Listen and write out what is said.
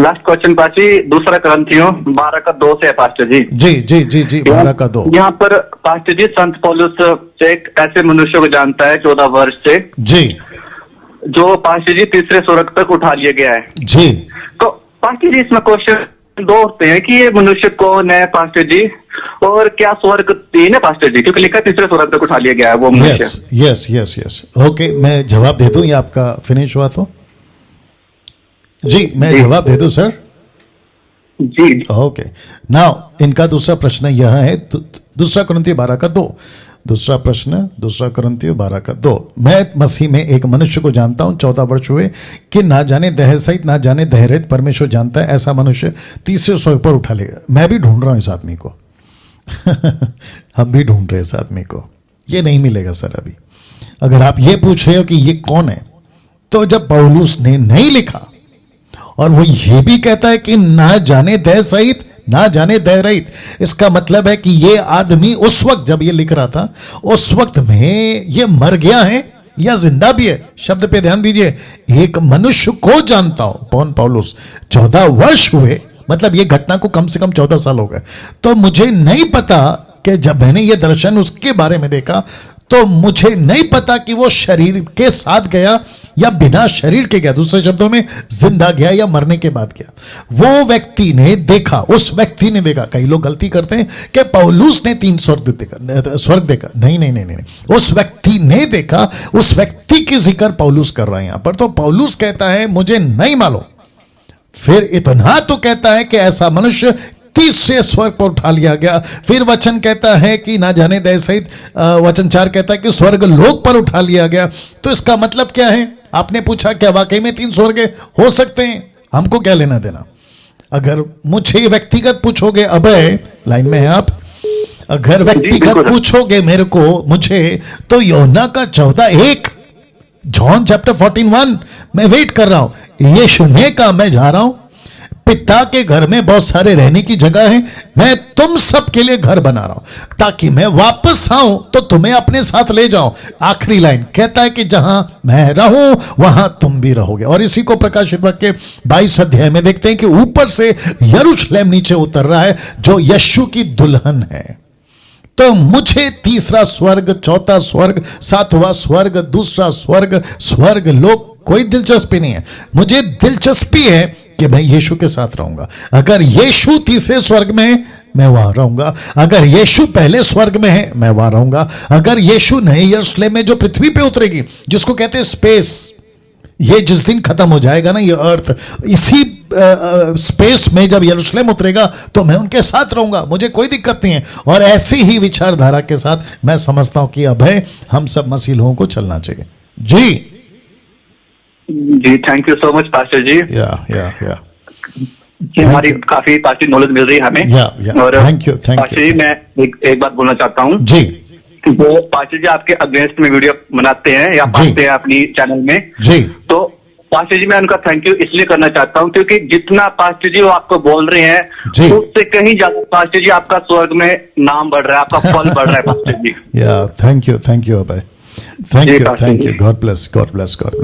Last question पाची, दूसरा ग्रंथियों 12:2 से है पास्टर जी। जी जी जी जी 12:2। यहाँ पर पास्टर जी संत पौलुस एक ऐसे मनुष्य को जानता है 14 वर्ष से, जी, जो पास्टर जी तीसरे स्वर्ग तक उठा लिया गया है। जी, तो पास्टर जी इसमें क्वेश्चन दो होते हैं कि ये मनुष्य कौन है पास्टर जी, और क्या स्वर्ग तीन है पास्टर जी, क्योंकि लिखा तीसरे स्वर्ग तक उठा लिया गया है वो मनुष्य। Yes yes yes yes. Okay, मैं जवाब दे दूं, ये आपका फिनिश हुआ तो? जी, मैं जवाब दे दूं सर? जी ओके, नाउ इनका दूसरा प्रश्न यह है, दूसरा कुरिन्थियों 12:2। दूसरा प्रश्न, दूसरा कुरिन्थियों 12:2। मैं मसीह में एक मनुष्य को जानता हूं, 14 वर्ष हुए, कि ना जाने देह सहित ना जाने देह रहित परमेश्वर जानता है, ऐसा मनुष्य तीसरे स्वर्ग पर उठा लेगा। मैं भी ढूंढ रहा हूं इस आदमी को। हम भी ढूंढ रहे हैं इस आदमी को, ये नहीं मिलेगा सर अभी। अगर आप ये पूछ रहे हो कि ये कौन है, तो जब पौलुस ने नहीं लिखा और वो ये भी कहता है कि ना जाने देह सहित ना जाने देह रहित, इसका मतलब है कि ये आदमी उस वक्त जब ये लिख रहा था, उस वक्त में ये मर गया है या जिंदा भी है। शब्द पे ध्यान दीजिए, एक मनुष्य को जानता हूं, कौन? पौलुस। 14 वर्ष हुए, मतलब ये घटना को कम से कम 14 साल हो गए। तो मुझे नहीं पता कि जब मैंने ये दर्शन उसके बारे में देखा, तो मुझे नहीं पता कि वो शरीर के साथ गया या बिना शरीर के गया, दूसरे शब्दों में जिंदा गया या मरने के बाद गया। वो व्यक्ति ने देखा, उस व्यक्ति ने देखा। कई लोग गलती करते हैं कि पौलुस ने 3 स्वर्ग देखा। नहीं नहीं नहीं नहीं, उस व्यक्ति ने देखा, उस व्यक्ति की जिक्र पौलुस कर रहा है यहां पर। तो पौलुस कहता है मुझे नहीं मालूम, फिर इतना तो कहता है कि ऐसा मनुष्य तीसरे स्वर्ग पर उठा लिया गया। फिर वचन कहता है कि ना जाने देह सहित, वचन 4 कहता है कि स्वर्ग लोक पर उठा लिया गया। तो इसका मतलब क्या है? आपने पूछा क्या वाकई में 3 स्वर्ग हो सकते हैं? हमको क्या लेना देना? अगर मुझे व्यक्तिगत पूछोगे, अभय लाइन में है आप, अगर व्यक्तिगत पूछोगे मेरे को, मुझे, तो यूहन्ना का 14:1, जॉन चैप्टर 14:1 मैं वेट कर रहा हूं। यीशु ने कहा मैं जा रहा हूं, पिता के घर में बहुत सारे रहने की जगह है, मैं तुम सब के लिए घर बना रहा हूं, ताकि मैं वापस आऊं तो तुम्हें अपने साथ ले जाऊं। आखिरी लाइन कहता है कि जहां मैं रहूं वहां तुम भी रहोगे। और इसी को प्रकाशित वाक्य 22 अध्याय में देखते हैं कि ऊपर से यरूशलेम नीचे उतर रहा है, जो यीशु की दुल्हन है। तो मुझे तीसरा स्वर्ग, चौथा स्वर्ग, सातवां स्वर्ग, दूसरा स्वर्ग, स्वर्ग लोक कोई दिलचस्पी नहीं है। मुझे दिलचस्पी है कि मैं यीशु के साथ रहूंगा। अगर यीशु तीसरे स्वर्ग में है, मैं वहां रहूंगा। अगर यीशु पहले स्वर्ग में है, मैं वहां रहूंगा। अगर यीशु नए यरूशलेम में जो पृथ्वी पे उतरेगी, जिसको कहते हैं स्पेस, ये जिस दिन खत्म हो जाएगा ना ये अर्थ, इसी स्पेस में जब यरूशलेम उतरेगा तो मैं उनके साथ रहूंगा, मुझे कोई दिक्कत नहीं है। और ऐसी ही विचारधारा के साथ मैं समझता हूं कि अभय हम सब मसीह लोगों को चलना चाहिए। जी जी, thank you so much pastor ji. या जी, हमारी काफी पास्टर नॉलेज मिल रही है हमें। और थैंक यू पास्टर जी, मैं एक बात बोलना चाहता हूँ जी। वो पास्टर जी आपके अगेंस्ट में वीडियो बनाते हैं या पाते हैं अपनी चैनल में जी, तो पास्टर जी मैं उनका थैंक यू इसलिए करना चाहता हूँ क्योंकि जितना पास्टर जी वो आपको बोल रहे हैं उससे कहीं ज्यादा पास्टर जी आपका स्वर्ग में नाम बढ़ रहा है, आपका फल बढ़ रहा है पास्टर जी। या thank you Abhay, thank you, God bless, God bless, God bless.